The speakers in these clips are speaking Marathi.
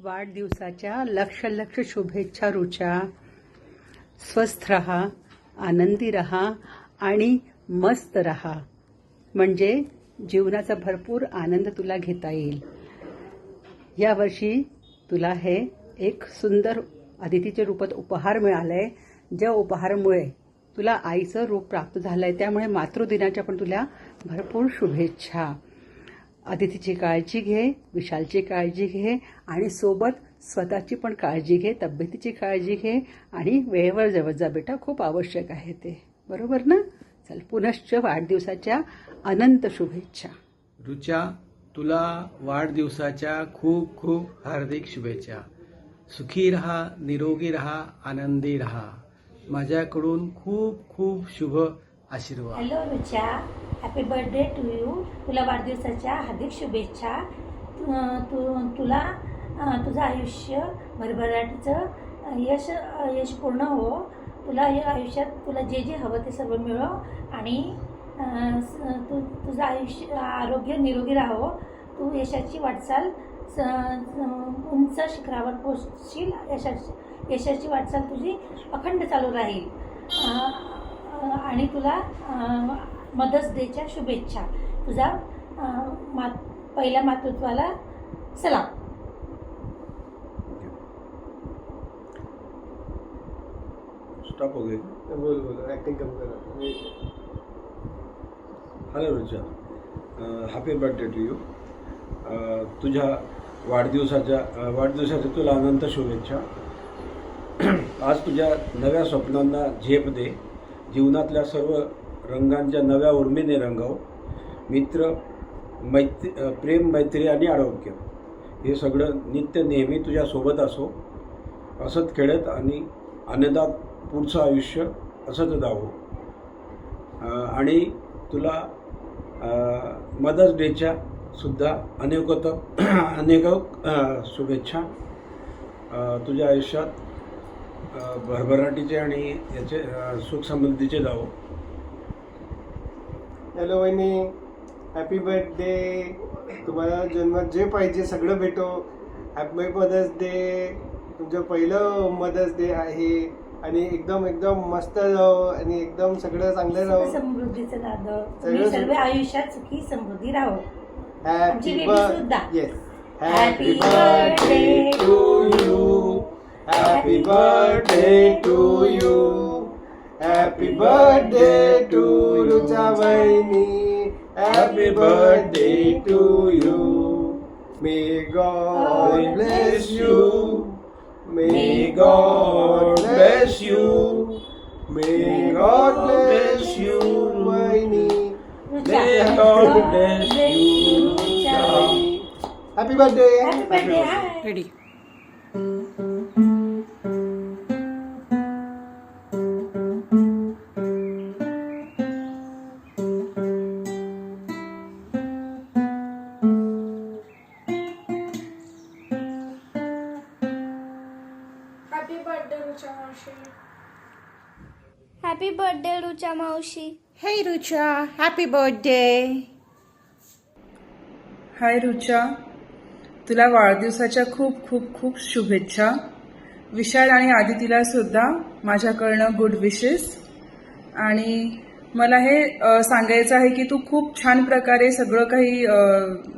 वाढदिवसाच्या लक्ष लक्ष शुभेच्छा रुचा. स्वस्थ रहा, आनंदी रहा आणि मस्त रहा, म्हणजे जीवनाचा भरपूर आनंद तुला घेता येईल. यावर्षी तुला हे एक सुंदर अतिथीच्या रूपात उपहार मिळालाय, ज्या उपहारामुळे तुला आईचं रूप प्राप्त झालंय. त्यामुळे मातृदिनाच्या पण तुला भरपूर शुभेच्छा. अतिथीची काळजी घे, विशालची काळजी घे आणि सोबत स्वतःची पण काळजी घे, तब्येतीची काळजी घे आणि वेळेवर जेवत जा बेटा, खूप आवश्यक आहे ते. बरोबर ना? चल, पुनश्च वाढदिवसाच्या अनंत शुभेच्छा. रुचा, तुला वाढदिवसाच्या खूप खूप हार्दिक शुभेच्छा. सुखी रहा, निरोगी रहा, आनंदी रहा. माझ्याकडून खूप खूप शुभ आशीर्वाद. Hello Rucha, happy birthday to you. तुला वाढदिवसाच्या हार्दिक शुभेच्छा. तुला तुझं आयुष्य भरभराटीचं यशपूर्ण हो. तुला या आयुष्यात तुला जे जे हवं ते सर्व मिळो आणि तुझं आयुष्य आरोग्य निरोगी राहो. तू यशाची वाटचाल उंच शिखरावर पोहोचशील. यशाची वाटचाल तुझी अखंड चालू राहील. आणि तुला मदर्स डेच्या शुभेच्छा. तुझा पहिल्या मातृत्वाला सलाम. स्टॉप हो गए. बोल ॲक्टिंग कम करा. Hello Rucha, happy birthday to you. तुझ्या वाढदिवसाच्या तुला अनंत शुभेच्छा. आज तुझ्या नव्या स्वप्नांना झेप दे. जीवनातल्या सर्व रंगांच्या नव्या उर्मीने रंगव. प्रेम, मैत्री आणि आरोग्य हे सगळं नित्य नेहमी तुझ्या सोबत असो. असत खेळत आणि आनंदात पुढचं आयुष्य असंच जावो. आणि तुला मदर्स डेच्या सुद्धा अनेक शुभेच्छा. तुझ्या आयुष्यात भरभराटीचे आणि याचे सुख समृद्धीचे जावो. हॅलो वहिनी, हॅपी बर्थडे. तुम्हाला जन्मात जे पाहिजे सगळं भेटो. Happy mother's day. तुमचं पहिलं मदर्स डे आहे आणि एकदम मस्त राहो आणि एकदम सगळं चांगलं राहो. समृद्धीचं नादं तुम्ही सर्व आयुष्यात सुखी समृद्धी राहो. Happy birthday. Yes, happy birthday to you. Happy birthday to you. Happy birthday to Rucha वहिनी. Happy birthday to you. May God bless you. May God bless you. May God bless you, Vaini. May God bless you. Happy birthday. Happy birthday. Hi. Ready. Happy birthday Rucha मावशी. Hey Rucha, happy birthday. हाय रुचा, तुला वाढदिवसाच्या खूप खूप खूप शुभेच्छा. विशाल आणि आदितीला सुद्धा माझ्याकडनं गुड विशेस. आणि मला हे सांगायचं आहे की तू खूप छान प्रकारे सगळं काही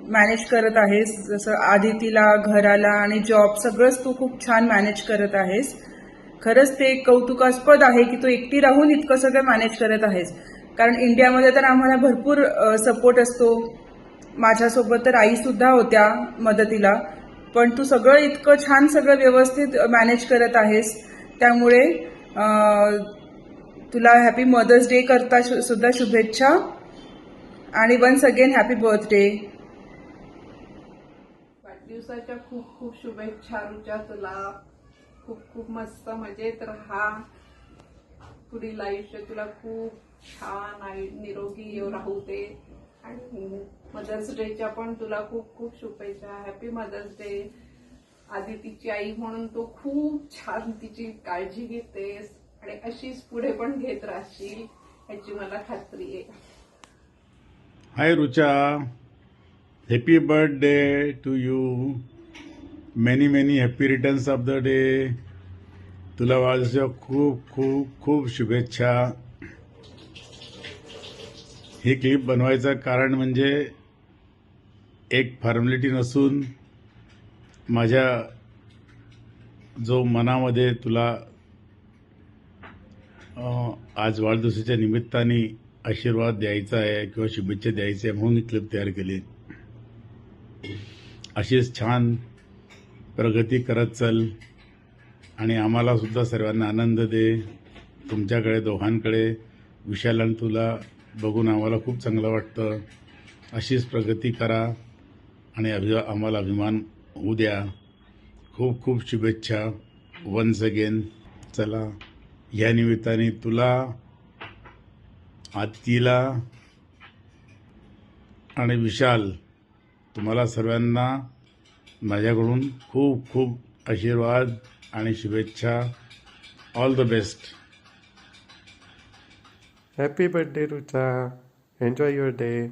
मॅनेज करत आहेस. जसं आदितीला, घराला आणि जॉब सगळंच तू खूप छान मॅनेज करत आहेस. खरंच ते कौतुकास्पद आहे की तू एकटी राहून इतकं सगळं मॅनेज करत आहेस. कारण इंडियामध्ये तर आम्हाला भरपूर सपोर्ट असतो. माझ्यासोबत तर आईसुद्धा होत्या मदतीला, पण तू सगळं इतकं छान सगळं व्यवस्थित मॅनेज करत आहेस. त्यामुळे तुला हॅपी मदर्स डे करता सुद्धा शुभेच्छा आणि वन्स अगेन हॅपी बर्थडे. वाढदिवसाच्या खूप खूप शुभेच्छा रुचा. तुला खूप खूप मस्त मजेत राहा. पुढील आयुष्य तुला खूप छान निरोगी राहू दे. आणि मदर्स डेच्या पण तुला खूप खूप शुभेच्छा. Happy mother's day. आदितीची आई म्हणून तू खूप छान तिची काळजी घेतेस आणि अशीच पुढे पण घेत राहशील याची मला खात्री आहे. Hi Rucha, happy birthday to you. Many many happy returns of the day. तुला वाढदिवसाच्या खूप खूप खूप शुभेच्छा. ही क्लिप बनवायचं कारण म्हणजे एक फॉर्मॅलिटी नसून माझ्या जो मनामध्ये तुला आज वाढदिवसाच्या निमित्ताने आशीर्वाद द्यायचा आहे किंवा शुभेच्छा द्यायच्या आहे म्हणून ही क्लिप तयार केली. अशीच छान प्रगती करत चल आणि आम्हाला सुद्धा सर्वांना आनंद दे. तुमच्याकडे दोघांकडे विशाल आणि तुला बघून आम्हाला खूप चांगलं वाटतं. अशीच प्रगती करा आणि आम्हाला अभिमान होऊ द्या. खूप खूप शुभेच्छा वन्स अगेन. चला, या निमित्ताने तुला, आदितीला आणि विशाल तुम्हाला सर्वांना माझ्याकडून खूप खूप आशीर्वाद आणि शुभेच्छा. All the best. Happy birthday Rucha. Enjoy your day.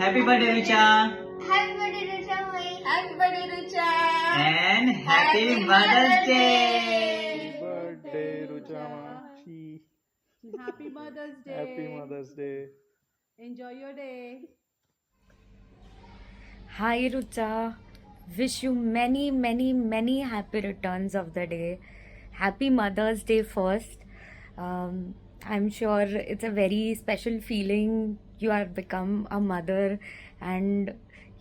Happy birthday, Richa. Happy birthday, Rucha. Happy birthday, Rucha. And happy Mother's Day. Birthday Rucha मावशी. Happy mother's day. Happy mother's day. Enjoy your day. Hi Rucha, wish you many, many, many happy returns of the day. Happy Mother's Day first. I'm sure it's a very special feeling. You have become a mother and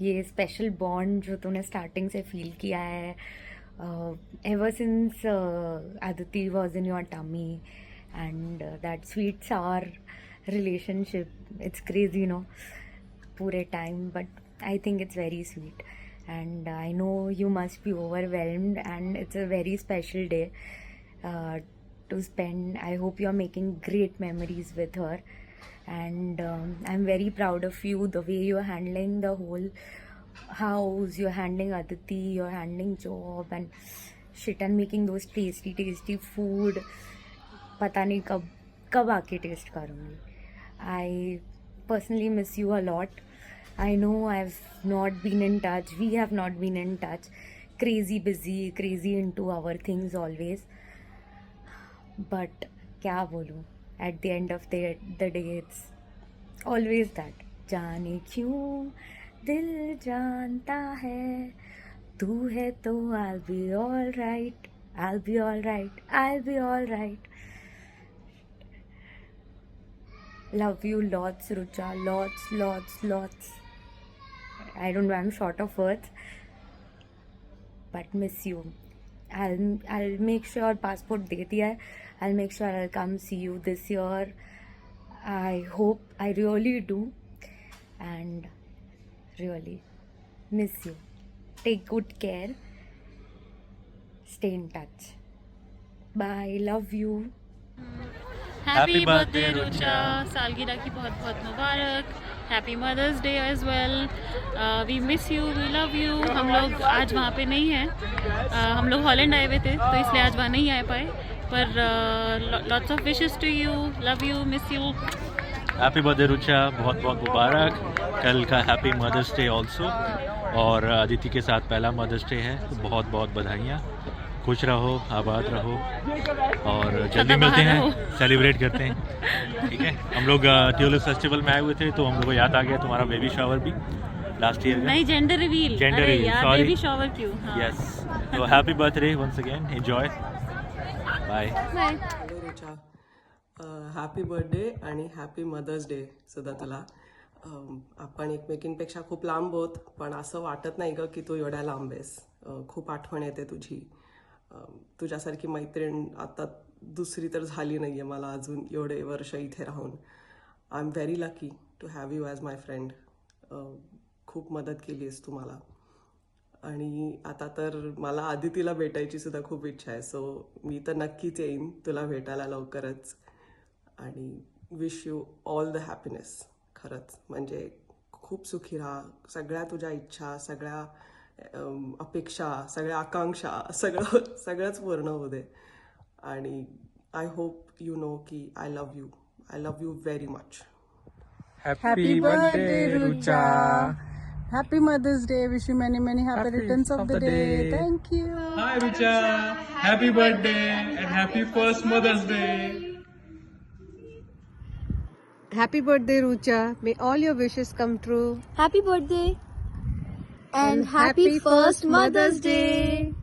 ये special bond जो तूने starting से feel किया है ever since Aditi was in your tummy and that sweet sour relationship. It's crazy, you know, पूरे time, but I think it's very sweet and I know you must be overwhelmed and it's a very special day to spend. I hope you're making great memories with her and I'm very proud of you, the way you're handling the whole house, you're handling Aditi, you're handling job and shit and making those tasty food. पता नहीं कब आके टेस्ट करूँगी. I personally miss you a lot. I know I've not been in touch. We have not been in touch. Crazy busy, crazy into our things always. But क्या बोलूँ? At the end of the day, it's always that. जाने क्यों दिल जानता है तू है तो I'll be all right. I'll be all right. I'll be all right. Love you lots, Rucha. Lots. I don't know, I'm short of words. But miss you. I'll make sure passport दे दिया है. I'll make sure I'll come see you this year. I hope, I really do. And really miss you. Take good care. Stay in touch. Bye. Love you. Happy birthday Rucha. सालगिरह की बहुत बहुत मुबारक. Happy mother's day as well. We miss you, we love you. हम लोग आज वहाँ पे नहीं हैं. हम लोग हॉलैंड आए हुए थे तो इसलिए आज वहाँ नहीं आ पाए. पर lots of wishes to you. Love you, miss you. Happy birthday Rucha. बहुत बहुत मुबारक. कल का हैप्पी मदर्स डे ऑल्सो. और अदिति के साथ पहला मदर्स डे है तो बहुत बहुत बधाइयाँ. खुश रहो, आबाद रहो और जल्दी मिलते हैं, सेलिब्रेट करते हैं. ठीक है. हम लोग ट्यूलिप फेस्टिवल में आए हुए थे तो हम लोग को याद आ गया तुम्हारा बेबी शावर भी लास्ट ईयर. नहीं, gender reveal. Sorry, baby shower क्यों. यस. तो happy birthday once again. Enjoy. Bye. Hello Rucha. Happy birthday आणि हॅपी मदर्स डे सुद्धा तुला. आपण एकमेकींपेक्षा खूप लांब आहोत पण असं वाटत नाही ग की तू एवढ्या लांब आहेस. खूप आठवण येते तुझी. तुझ्यासारखी मैत्रीण आता दुसरी तर झाली नाही आहे मला अजून एवढे वर्ष इथे राहून. I am very lucky to have you as my friend. खूप मदत केली आहेस तू मला. आणि आता तर मला आदितीला भेटायची सुद्धा खूप इच्छा आहे. सो मी तर नक्कीच येईन तुला भेटायला लवकरच. आणि wish you all the happiness. खरंच म्हणजे खूप सुखी राहा. सगळ्या तुझ्या इच्छा, सगळ्या अपेक्षा, सगळ्या आकांक्षा सगळंच पूर्ण होऊ दे. आणि आय होप यू नो की I love you very much. Happy birthday Rucha. Happy mother's day. Wish you many many happy returns of the day. Thank you. Hi Rucha, happy birthday and happy first Mother's Day. Happy birthday, Rucha. May all your wishes come true. Happy birthday and happy first Mother's Day.